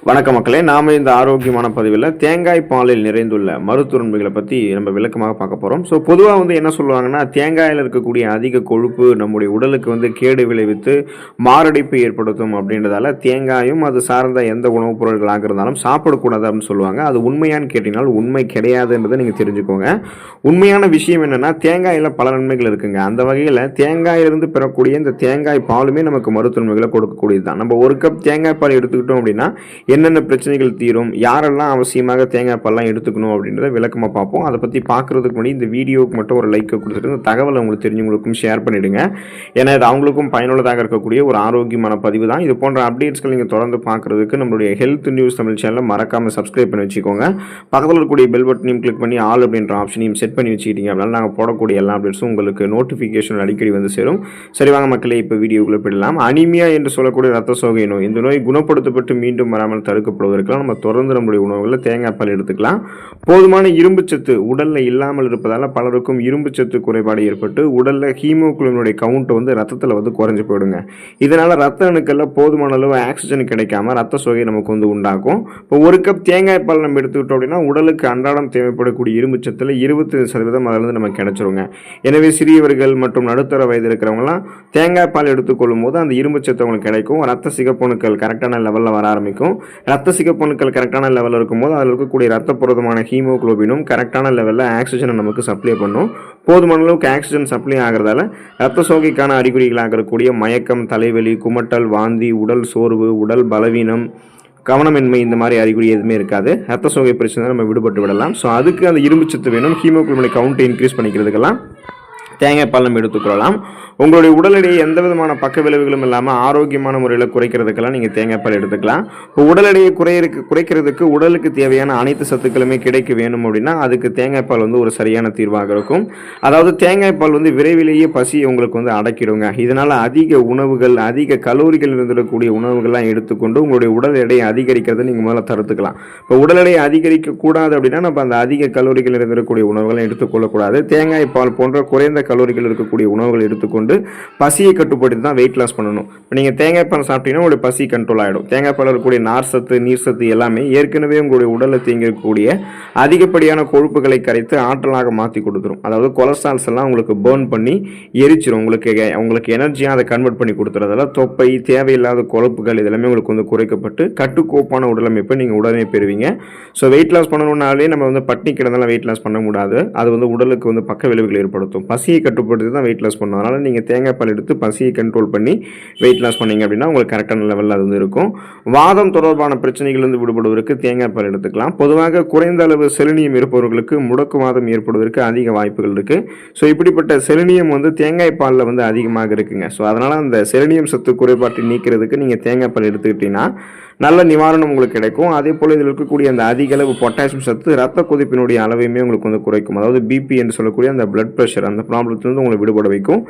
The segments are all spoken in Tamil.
வணக்க மக்களே, நாம இந்த ஆரோக்கியமான பதிவில் தேங்காய் பாலில் நிறைந்துள்ள மருத்துவன்மைகளை பற்றி நம்ம விளக்கமாக பார்க்க போகிறோம். ஸோ பொதுவாக என்ன சொல்லுவாங்கன்னா, தேங்காயில் இருக்கக்கூடிய அதிக கொழுப்பு நம்முடைய உடலுக்கு கேடு விளைவித்து மாரடைப்பு ஏற்படுத்தும் அப்படின்றதால தேங்காயும் அது சார்ந்த எந்த உணவுப் பொருட்களாக இருந்தாலும் சாப்பிடக்கூடாது அப்படின்னு சொல்லுவாங்க. அது உண்மையான்னு கேட்டீங்கன்னா உண்மை கிடையாதுன்றதை நீங்கள் தெரிஞ்சுக்கோங்க. உண்மையான விஷயம் என்னென்னா, தேங்காயில் பல நன்மைகள் இருக்குங்க. அந்த வகையில் தேங்காயிலிருந்து பெறக்கூடிய இந்த தேங்காய் பாலுமே நமக்கு மருத்துவன்மைகளை கொடுக்கக்கூடியது தான். நம்ம ஒரு கப் தேங்காய் பால் எடுத்துக்கிட்டோம் அப்படின்னா என்னென்ன பிரச்சனைகள் தீரும், யாரெல்லாம் அவசியமாக தேங்காய் பால்லாம் எடுத்துக்கணும் அப்படின்றத விளக்கமாக பார்ப்போம். அதை பற்றி பார்க்குறதுக்கு முன்னாடி இந்த வீடியோவுக்கு மட்டும் ஒரு லைக்கை கொடுத்துட்டு இந்த தகவலை உங்களுக்கு தெரிஞ்சவங்களுக்கும் ஷேர் பண்ணிவிடுங்க. ஏன்னா இது அவங்களுக்கும் பயனுள்ளதாக இருக்கக்கூடிய ஒரு ஆரோக்கியமான பதிவு தான். இது போன்ற அப்டேட்ஸ்கள் நீங்கள் தொடர்ந்து பார்க்குறதுக்கு நம்மளுடைய ஹெல்த் நியூஸ் தமிழ் சேனலை மறக்காமல் சப்ஸ்கிரைப் பண்ணி வச்சுக்கோங்க. பக்கத்தில் இருக்கக்கூடிய பெல் பட்டனையும் கிளிக் பண்ணி ஆல் அப்படின்ற ஆப்ஷனையும் செட் பண்ணி வச்சுக்கிட்டீங்க அப்படின்னா நாங்கள் போடக்கூடிய எல்லா அப்டேட்ஸும் உங்களுக்கு நோட்டிஃபிகேஷன் அடிக்கடி வந்து சேரும். சரி வாங்க மக்களே, இப்போ வீடியோக்குள்ளே போயிடலாம். அனிமியா என்று சொல்லக்கூடிய ரத்த சோகை நோய், இந்த நோய் குணப்படுத்தப்பட்டு மீண்டும் வராமல் தடுக்கப்படுவதற்கெல்லாம் நம்ம தொடர்ந்து நம்முடைய உணவுகளில் தேங்காய் பால் எடுத்துக்கலாம். போதுமான இரும்பு சத்து உடலில் இல்லாமல் இருப்பதால் பலருக்கும் இரும்பு சத்து குறைபாடு ஏற்பட்டு உடலில் ஹீமோகுளோபினுடைய கவுண்ட் ரத்தத்தில் குறைஞ்சு போயிடுங்க. இதனால் ரத்த அணுக்களில் போதுமான அளவு ஆக்சிஜன் கிடைக்காம ரத்த சோகை நமக்கு உண்டாகும். இப்போ ஒரு கப் தேங்காய் பால் நம்ம எடுத்துக்கிட்டோம் அப்படின்னா உடலுக்கு அன்றாடம் தேவைப்படக்கூடிய இரும்பு சத்தில் 25% அதிலிருந்து நமக்கு கிடைச்சிருங்க. எனவே சிறியவர்கள் மற்றும் நடுத்தர வயது இருக்கிறவங்களாம் தேங்காய் பால் எடுத்துக்கொள்ளும் போது அந்த இரும்பு சத்து அவங்களுக்கு கிடைக்கும். ரத்த சிகப்பணுக்கள் கரெக்டான லெவலில் வர ஆரம்பிக்கும். ரத்த சிகப்பணுக்கள் கரெக்டான லெவலில் இருக்கும்போது அதில் இருக்கக்கூடிய ரத்த புரதமான ஹீமோகுளோபினும் கரெக்டான லெவலில் ஆக்சிஜனை நமக்கு சப்ளை பண்ணும். போதுமான அளவுக்கு ஆக்சிஜன் சப்ளை ஆகிறதால ரத்த சோகைக்கான அறிகுறிகளாக இருக்கக்கூடிய மயக்கம், தலைவலி, குமட்டல், வாந்தி, உடல் சோர்வு, உடல் பலவீனம், கவனமின்மை, இந்த மாதிரி அறிகுறி எதுவுமே இருக்காது. ரத்த சோகை பிரச்சனை நம்ம விடுபட்டு விடலாம். ஸோ அதுக்கு அந்த இரும்பு சத்து வேணும். ஹீமோகுளோபின் கவுண்ட்டை இன்க்ரீஸ் பண்ணிக்கிறதுக்கெல்லாம் தேங்காய் பால் நம்ம எடுத்துக்கொள்ளலாம். உங்களுடைய உடல் எடையை எந்த விதமான பக்க விளைவுகளும் இல்லாமல் ஆரோக்கியமான முறையில் குறைக்கிறதுக்கெல்லாம் நீங்கள் தேங்காய் பால் எடுத்துக்கலாம். இப்போ உடல் எடையை குறைக்கிறதுக்கு உடலுக்கு தேவையான அனைத்து சத்துக்களுமே கிடைக்க வேணும் அப்படின்னா அதுக்கு தேங்காய் பால் ஒரு சரியான தீர்வாக இருக்கும். அதாவது தேங்காய் பால் விரைவிலேயே பசி உங்களுக்கு அடக்கிடுங்க. இதனால் அதிக உணவுகள், அதிக கலோரிகள் இருந்திருக்கக்கூடிய உணவுகள்லாம் எடுத்துக்கொண்டு உங்களுடைய உடல் எடையை அதிகரிக்கிறத நீங்கள் முதல்ல தடுத்துக்கலாம். இப்போ உடல் எடையை அதிகரிக்கக்கூடாது அப்படின்னா நம்ம அந்த அதிக கலோரிகள் இருந்திருக்கக்கூடிய உணவுகளை எடுத்துக்கொள்ளக்கூடாது. தேங்காய் பால் போன்ற குறைந்த கலோரிகள் இருக்கக்கூடிய உணவுகள் எடுத்துக்கொண்டு பசியை கட்டுப்படுத்தி தான் வெயிட் லாஸ் பண்ணணும். இப்போ நீங்கள் தேங்காய் பால் சாப்பிட்டீங்கன்னா உங்களுடைய பசி கண்ட்ரோல் ஆகிடும். தேங்காய் பால் இருக்கக்கூடிய நார் சத்து, நீர் சத்து எல்லாமே ஏற்கனவே உங்களுடைய உடலில் தேங்கியிருக்கக்கூடிய அதிகப்படியான கொழுப்புகளை கரைத்து ஆற்றலாக மாற்றி கொடுத்துரும். அதாவது கொலஸ்ட்ரால்ஸ் எல்லாம் உங்களுக்கு பேர்ன் பண்ணி எரிச்சிடும். உங்களுக்கு எனர்ஜியாக அதை கன்வெர்ட் பண்ணி கொடுத்துறதால தொப்பை, தேவையில்லாத கொழுப்புகள் இதெல்லாமே உங்களுக்கு குறைக்கப்பட்டு கட்டுக்கோப்பான உடலமைப்பை நீங்கள் உடனே பெறுவீங்க. ஸோ வெயிட் லாஸ் பண்ணணும்னாலே நம்ம பட்டினி கிடந்தாலும் வெயிட் லாஸ் பண்ண முடியாது. அது உடலுக்கு பக்க விளைவுகள் ஏற்படுத்தும். பசியை கட்டுப்படுத்தி தான் வெயிட் லாஸ் பண்ணும். அதனால் நீங்கள் தேங்காய் பால் எடுத்து பசியை கண்ட்ரோல் பண்ணி வெயிட் லாஸ் பண்ணீங்க அப்படின்னா உங்களுக்கு கரெக்டான லெவலில் அது இருக்கும். வாதம் தொடர்பான பிரச்சனைகளிலிருந்து விடுபடுவதற்கு தேங்காய் பால் எடுத்துக்கலாம். பொதுவாக குறைந்த அளவு செலினியம் இருப்பவர்களுக்கு முடக்குவாதம் ஏற்படுவதற்கு அதிக வாய்ப்புகள் இருக்குது. ஸோ இப்படிப்பட்ட செலினியம் தேங்காய் பாலில் அதிகமாக இருக்குங்க. ஸோ அதனால் அந்த செலினியம் சத்து குறைபாட்டை நீக்கிறதுக்கு நீங்கள் தேங்காய் பால் எடுத்துக்கிட்டீங்கன்னா நல்ல நிவாரணம் உங்களுக்கு கிடைக்கும். அதே போல் இதில் இருக்கக்கூடிய அந்த அதிக அளவு பொட்டாசியம் சத்து ரத்த கொதிப்பினுடைய அளவையுமே உங்களுக்கு குறைக்கும். அதாவது பிபி என்று சொல்லக்கூடிய அந்த பிளட் ப்ரெஷர், அந்த ப்ராப்ளத்திலிருந்து உங்களை விடுபட வைக்கும்.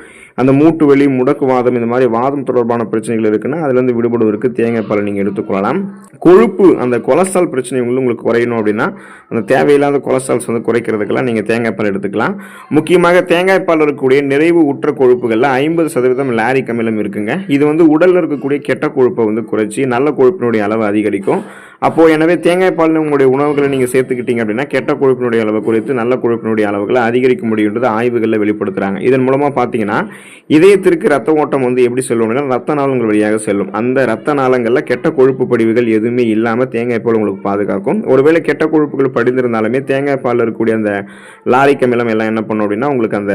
அந்த மூட்டு வலி, முடக்குவாதம், இந்த மாதிரி வாதம் தொடர்பான பிரச்சனைகள் இருக்குன்னா அதுலேருந்து விடுபடுவதற்கு தேங்காய் பால் நீங்கள் எடுத்துக்கொள்ளலாம். கொழுப்பு, அந்த கொலஸ்ட்ரால் பிரச்சனை உங்களுக்கு குறையணும் அப்படின்னா அந்த தேவையில்லாத கொலஸ்ட்ரால்ஸ் குறைக்கிறதுக்கெல்லாம் நீங்கள் தேங்காய் பால் எடுத்துக்கலாம். முக்கியமாக தேங்காய் பால் இருக்கக்கூடிய நிறைவு உற்ற கொழுப்புகளில் 50% லாரிக் அமிலம் இருக்குங்க. இது உடலில் இருக்கக்கூடிய கெட்ட கொழுப்பை குறைச்சி நல்ல கொழுப்பினுடைய அளவு அதிகரிக்கும். எனவே தேங்காய் பால் உங்களுடைய உணவுகளை நீங்கள் சேர்த்துக்கிட்டீங்க அப்படின்னா கெட்ட கொழுப்பினுடைய அளவை குறைத்து நல்ல கொழுப்பினுடைய அளவுகளை அதிகரிக்க முடியுன்றது ஆய்வுகளில் வெளிப்படுத்துகிறாங்க. இதன் மூலமாக பார்த்தீங்கன்னா இதயத்திற்கு ரத்த ஓட்டம் எப்படி செல்லும், ரத்த நாளங்கள் வழியாக செல்லும். அந்த ரத்த நாளங்களில் கெட்ட கொழுப்பு படிவுகள் எதுவுமே இல்லாமல் தேங்காய் பால் உங்களுக்கு பாதுகாக்கும். ஒருவேளை கெட்ட கொழுப்புகள் படிந்திருந்தாலுமே தேங்காய் பால் இருக்கக்கூடிய அந்த லாரிக் அமிலம் எல்லாம் என்ன பண்ணும் அப்படின்னா உங்களுக்கு அந்த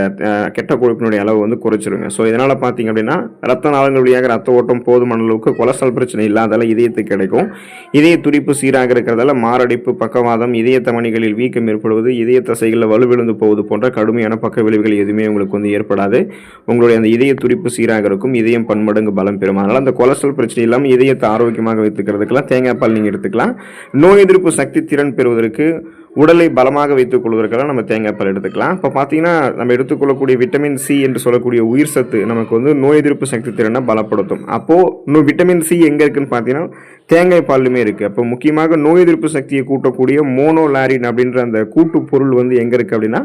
கெட்ட கொழுப்பினுடைய அளவு குறைச்சிருங்க. ஸோ இதனால் பார்த்தீங்க அப்படின்னா ரத்த நாளங்கள் வழியாக ரத்த ஓட்டம் போதுமான அளவுக்கு கொலஸ்ட்ரால் பிரச்சனை இல்லாதால இதயத்துக்கு கிடைக்கும். இதய துடிப்பு சீராக இருக்கிறதால மாரடைப்பு, பக்கவாதம், இதய தமனிகளில் வீக்கம் ஏற்படுவது, இதய தசைகளில் வலுவிழந்து போவது போன்ற கடுமையான பக்க விளைவுகள் எதுவுமே உங்களுக்கு ஏற்படாது. உங்களுடைய அந்த இதய துடிப்பு சீராக இருக்கும். இதயம் பன்மடங்கு பலம் பெறும். அதனால் அந்த கொலஸ்ட்ரால் பிரச்சனை இல்லாமல் இதயத்தை ஆரோக்கியமாக வைத்துக்கிறதுக்கெல்லாம் தேங்காய் பால் நீங்கள் எடுத்துக்கலாம். நோய் எதிர்ப்பு சக்தி திறன் பெறுவதற்கு, உடலை பலமாக வைத்துக் கொள்வதற்கெல்லாம் நம்ம தேங்காய் பால் எடுத்துக்கலாம். இப்போ பார்த்தீங்கன்னா நம்ம எடுத்துக்கொள்ளக்கூடிய விட்டமின் சி என்று சொல்லக்கூடிய உயிர் சத்து நமக்கு நோய் எதிர்ப்பு சக்தி திறனை பலப்படுத்தும். அப்போது விட்டமின் சி எங்கே இருக்குன்னு பார்த்தீங்கன்னா தேங்காய் பால்லுமே இருக்குது. அப்போ முக்கியமாக நோய் எதிர்ப்பு சக்தியை கூட்டக்கூடிய மோனோலாரின் அப்படின்ற அந்த கூட்டு பொருள் வந்து எங்கே இருக்குது அப்படின்னா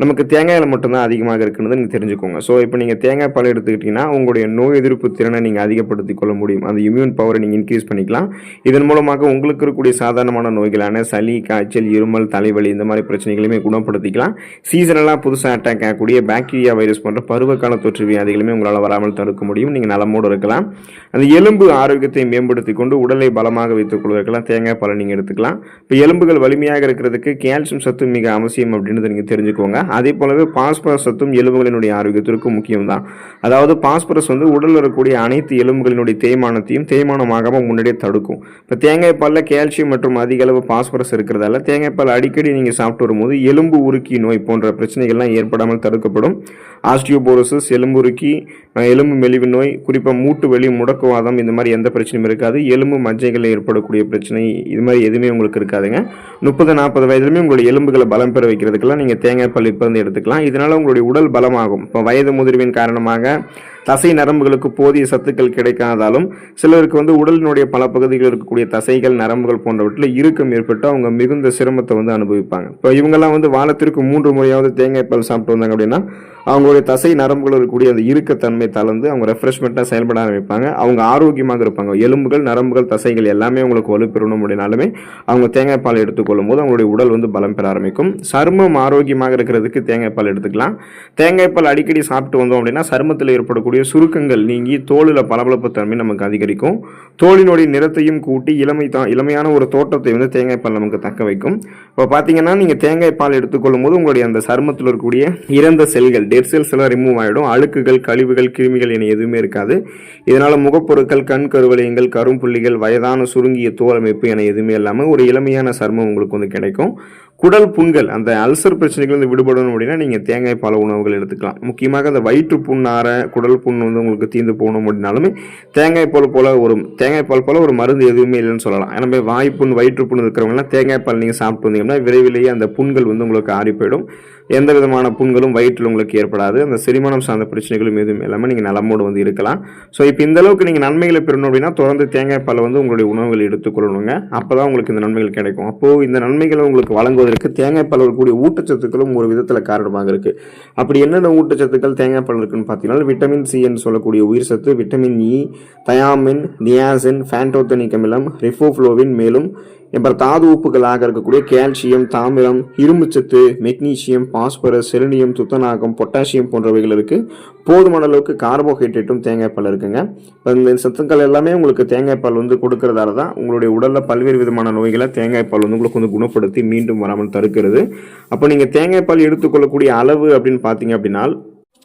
நமக்கு தேங்காயில் மட்டும்தான் அதிகமாக இருக்குன்னு நீங்கள் தெரிஞ்சுக்கோங்க. ஸோ இப்போ நீங்கள் தேங்காய் பால் எடுத்துக்கிட்டிங்கன்னா உங்களுடைய நோய் எதிர்ப்பு திறனை நீங்கள் அதிகப்படுத்திக் கொள்ள முடியும். அந்த இம்யூன் பவரை நீங்கள் இன்க்ரீஸ் பண்ணிக்கலாம். இதன் மூலமாக உங்களுக்கு இருக்கக்கூடிய சாதாரணமான நோய்களான சளி, காய்ச்சல், இருமல், தலைவலி இந்த மாதிரி பிரச்சனைகளையுமே குணப்படுத்திக்கலாம். சீசனலாக புதுசாக அட்டாக் ஆகக்கூடிய பாக்டீரியா, வைரஸ் போன்ற பருவகால தொற்று வியாதிகளுமே உங்களால் வராமல் தடுக்க முடியும். நீங்கள் நலமோடு இருக்கலாம். அந்த எலும்பு ஆரோக்கியத்தை மேம்படுத்தி கொண்டு உடலை பலமாக வைத்துக் கொள்வதற்கெல்லாம் தேங்காய் பாலை நீங்கள் எடுத்துக்கலாம். இப்போ எலும்புகள் வலிமையாக இருக்கிறதுக்கு கால்சியம் சத்து மிக அவசியம் அப்படின்றத நீங்கள் தெரிஞ்சுக்கோங்க. அதே போலவே பாஸ்பரஸ் சத்தும் எலும்புகளினுடைய ஆரோக்கியத்திற்கு முக்கியம் தான். அதாவது பாஸ்பரஸ் வந்து உடலில் இருக்கக்கூடிய அனைத்து எலும்புகளினுடைய தேய்மானமாகாமல் முன்னாடியே தடுக்கும். இப்போ தேங்காய் பாலில் கால்சியம் மற்றும் அதிக அளவு பாஸ்பரஸ் இருக்கிறதால தேங்காய் பால் அடிக்கடி நீங்கள் சாப்பிட்டு வரும்போது எலும்பு உருக்கி நோய் போன்ற பிரச்சனைகள்லாம் ஏற்படாமல் தடுக்கப்படும். ஆஸ்டியோபோரோசிஸ், எலும்பு உருக்கி, எலும்பு மெலிவு நோய், குறிப்பாக மூட்டு வலி, முடக்குவாதம் இந்த மாதிரி எந்த பிரச்சனையும் இருக்காது. எலும்பு மஜ்ஜைகளில் ஏற்படக்கூடிய பிரச்சனை இது மாதிரி எதுவுமே உங்களுக்கு இருக்காதுங்க. 30-40 வயதிலுமே உங்களுடைய எலும்புகளை பலம் பெற வைக்கிறதுக்கெல்லாம் நீங்கள் தேங்காய் பால் இப்போ வந்து எடுத்துக்கலாம். இதனால் உங்களுடைய உடல் பலமாகும். இப்போ வயது முதிர்வின் காரணமாக தசை நரம்புகளுக்கு போதிய சத்துக்கள் கிடைக்காதாலும் சிலருக்கு வந்து உடலினுடைய பல பகுதிகளில் இருக்கக்கூடிய தசைகள், நரம்புகள் போன்றவற்றில் இறுக்கம் ஏற்பட்டு அவங்க மிகுந்த சிரமத்தை வந்து அனுபவிப்பாங்க. இப்போ இவங்கெல்லாம் வந்து வாரத்திற்கு 3 முறையாவது தேங்காய் பால் சாப்பிட்டு வந்தாங்க அப்படின்னா அவங்களுடைய தசை நரம்புகள் இருக்கக்கூடிய அந்த இறுக்கத்தன்மை தளர்ந்து அவங்க ரெஃப்ரெஷ்மெண்ட்டாக செயல்பட ஆரம்பிப்பாங்க. அவங்க ஆரோக்கியமாக இருப்பாங்க. எலும்புகள், நரம்புகள், தசைகள் எல்லாமே அவங்களுக்கு வலுப்பெறணும் அப்படின்னாலுமே அவங்க தேங்காய் பால் எடுத்துக்கொள்ளும் போது அவங்களுடைய உடல் வந்து பலம் பெற ஆரம்பிக்கும். சருமம் ஆரோக்கியமாக இருக்கிறதுக்கு தேங்காய் பால் எடுத்துக்கலாம். தேங்காய் பால் அடிக்கடி சாப்பிட்டு வந்தோம் அப்படின்னா சருமத்தில் ஏற்படக்கூடிய சுருக்கங்கள் நீங்கி தோலில் பளபளப்பு தன்மை நமக்கு அதிகரிக்கும். தோலினுடைய நிறத்தையும் கூட்டி இளமையான ஒரு தோற்றத்தை வந்து தேங்காய் பால் நமக்கு தக்க வைக்கும். இப்போ பார்த்தீங்கன்னா நீங்கள் தேங்காய் பால் எடுத்துக்கொள்ளும் போது உங்களுடைய அந்த சருமத்தில் இருக்கக்கூடிய இறந்த செல்கள், டெட் செல்ஸ் எல்லாம் ரிமூவ் ஆகிடும். அழுக்குகள், கழிவுகள், கிருமிகள் என எதுவுமே இருக்காது. இதனால் முகப்பொருட்கள், கண் கருவளையங்கள், கரும்புள்ளிகள், வயதான சுருங்கிய தோல் அமைப்பு என எதுவுமே இல்லாமல் ஒரு இளமையான சருமம் உங்களுக்கு வந்து கிடைக்கும். குடல் புண்கள், அந்த அல்சர் பிரச்சனைகள் வந்து விடுபடணும் அப்படின்னா நீங்கள் தேங்காய் பால் உணவுகள் எடுத்துக்கலாம். முக்கியமாக அந்த வயிற்று புண்ணார, குடல் புண் வந்து உங்களுக்கு தீர்ந்து போகணும் அப்படின்னாலுமே தேங்காய் பால் போல ஒரு மருந்து எதுவுமே இல்லைன்னு சொல்லலாம். ஏன்னா வாய்ப்புண், வயிற்று புண் இருக்கிறவங்கலாம் தேங்காய் பால் நீங்கள் சாப்பிட்டு வந்தீங்கன்னா விரைவிலேயே அந்த புண்கள் வந்து உங்களுக்கு ஆறி போயிடும். எந்த விதமான புண்களும் வயிற்றில் உங்களுக்கு ஏற்படாது. அந்த செரிமானம் சார்ந்த பிரச்சனைகளும் எதுவும் இல்லாமல் நீங்கள் நலமோடு வந்து இருக்கலாம். ஸோ இப்போ இந்த அளவுக்கு நீங்கள் நன்மைகளை பெறணும் அப்படின்னா தொடர்ந்து தேங்காய் பால் வந்து உங்களுடைய உணவுகள் எடுத்துக்கொள்ளணுங்க. அப்போ தான் உங்களுக்கு இந்த நன்மைகள் கிடைக்கும். அப்போது இந்த நன்மைகளை உங்களுக்கு வழங்குவதற்கு தேங்காய் பால் இருக்கக்கூடிய ஊட்டச்சத்துக்களும் ஒரு விதத்தில் காரணமாக இருக்குது. அப்படி என்னென்ன ஊட்டச்சத்துக்கள் தேங்காய் பால் இருக்குன்னு பார்த்தீங்கன்னா விட்டமின் சி என்று சொல்லக்கூடிய உயிர் சத்து, விட்டமின் இ, தயாமின், நியாசின், ஃபேண்டோத்தனிக் அமிலம், ரிஃபோஃப்ளோவின், மேலும் அப்புறம் தாது உப்புகளாக இருக்கக்கூடிய கால்சியம், தாமிரம், இரும்புச்சத்து, மெக்னீசியம், பாஸ்பரஸ், செலினியம், துத்தநாகம், பொட்டாசியம் போன்றவைகள் இருக்குது. போதுமான அளவுக்கு கார்போஹைட்ரேட்டும் தேங்காய் பால் இருக்குங்க. இந்த சத்துக்கள் எல்லாமே உங்களுக்கு தேங்காய் பால் வந்து கொடுக்கறதால தான் உங்களுடைய உடலில் பல்வேறு விதமான நோய்களை தேங்காய் பால் வந்து உங்களுக்கு வந்து குணப்படுத்தி மீண்டும் வராமல் தடுக்கிறது. அப்போ நீங்கள் தேங்காய் பால் எடுத்துக்கொள்ளக்கூடிய அளவு அப்படின்னு பார்த்தீங்க அப்படின்னா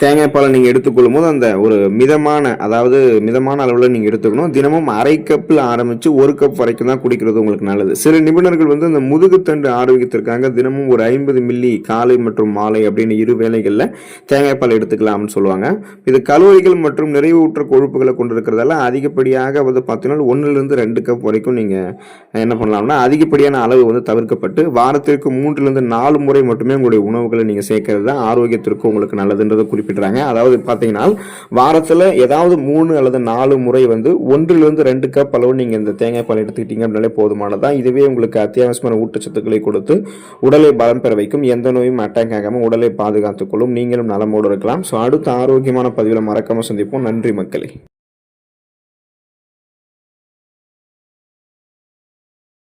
தேங்காய் பாலை நீங்கள் எடுத்துக்கொள்ளும் போது அந்த ஒரு மிதமான அளவில் நீங்கள் எடுத்துக்கணும். தினமும் 1/2 கப்பில் ஆரம்பித்து 1 கப் வரைக்கும் தான் குடிக்கிறது உங்களுக்கு நல்லது. சில நிபுணர்கள் வந்து அந்த முதுகுத்தண்டு ஆரோக்கியத்திற்காக தினமும் ஒரு 50 மில்லி காலை மற்றும் மாலை அப்படின்னு 2 வேளைகளில் தேங்காய் பால் எடுத்துக்கலாம்னு சொல்லுவாங்க. இது கலோரிகள் மற்றும் நிறைவுற்ற கொழுப்புகளை கொண்டிருக்கிறதால அதிகப்படியாக வந்து பார்த்தீங்கன்னா 1-2 கப் வரைக்கும் நீங்கள் என்ன பண்ணலாம்னா அதிகப்படியான அளவு வந்து தவிர்க்கப்பட்டு வாரத்திற்கு 3-4 முறை மட்டுமே உங்களுடைய உணவுகளை நீங்கள் சேர்க்கறது தான் ஆரோக்கியத்திற்கு உங்களுக்கு நல்லதுன்றதை குறிப்பிடுறாங்க. அதாவது பார்த்தீங்கன்னா வாரத்தில் ஏதாவது 3 அல்லது 4 முறை வந்து 1-2 கப் அளவு நீங்கள் இந்த தேங்காய் பால் எடுத்துக்கிட்டீங்க அப்படின்னாலே போதுமானதான். இதுவே உங்களுக்கு அத்தியாவசியமான ஊட்டச்சத்துக்களை கொடுத்து உடலை பலம் பெற வைக்கும். எந்த நோயும் அட்டாக் ஆகாமல் உடலை பாதுகாத்துக் கொள்ளும். நீங்களும் நலமோடு இருக்கலாம். ஸோ அடுத்த ஆரோக்கியமான பதிவில் மறக்காம சந்திப்போம். நன்றி மக்களே.